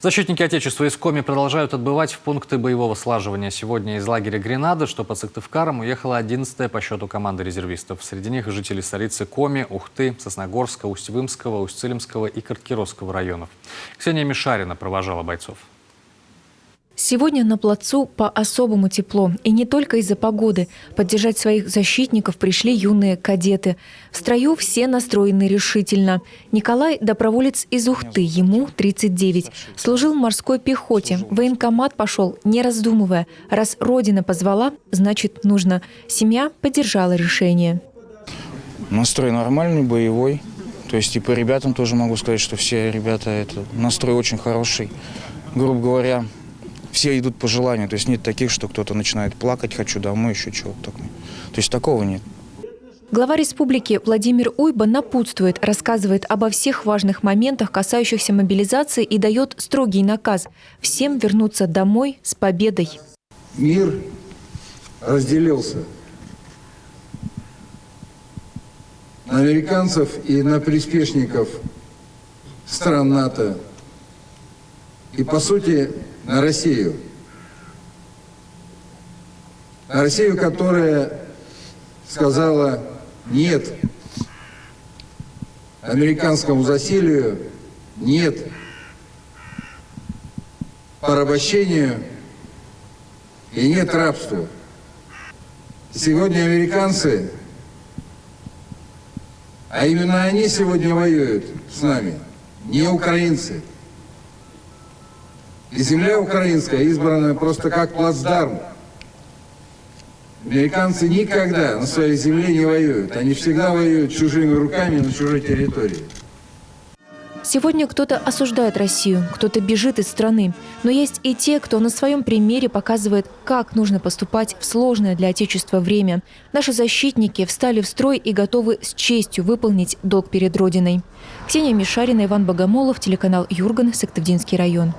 Защитники Отечества из Коми продолжают отбывать в пункты боевого слаживания. Сегодня из лагеря Гренада, что под Сыктывкаром, уехала 11-я по счету команда резервистов. Среди них жители столицы Коми, Ухты, Сосногорска, Усть-Вымского, Усть-Цилимского и Карткировского районов. Ксения Мишарина провожала бойцов. Сегодня на плацу по-особому тепло. И не только из-за погоды. Поддержать своих защитников пришли юные кадеты. В строю все настроены решительно. Николай – доброволец из Ухты, ему 39. Служил в морской пехоте. В военкомат пошел, не раздумывая. Раз Родина позвала, значит нужно. Семья поддержала решение. Настрой нормальный, боевой. То есть и по ребятам тоже могу сказать, что все ребята, настрой очень хороший. Грубо говоря, все идут по желанию, то есть нет таких, что кто-то начинает плакать, хочу домой, еще чего-то такого. То есть такого нет. Глава республики Владимир Уйба напутствует, рассказывает обо всех важных моментах, касающихся мобилизации, и дает строгий наказ – всем вернуться домой с победой. Мир разделился на американцев и на приспешников стран НАТО. И, по сути, на Россию. На Россию, которая сказала «нет» американскому засилию, «нет» порабощению и «нет» рабству. Сегодня американцы, а именно они сегодня воюют с нами, не украинцы. И земля украинская избрана просто как плацдарм. Американцы никогда на своей земле не воюют. Они всегда воюют чужими руками на чужой территории. Сегодня кто-то осуждает Россию, кто-то бежит из страны. Но есть и те, кто на своем примере показывает, как нужно поступать в сложное для Отечества время. Наши защитники встали в строй и готовы с честью выполнить долг перед Родиной. Ксения Мишарина, Иван Богомолов, телеканал Юрган, Сыктывдинский район.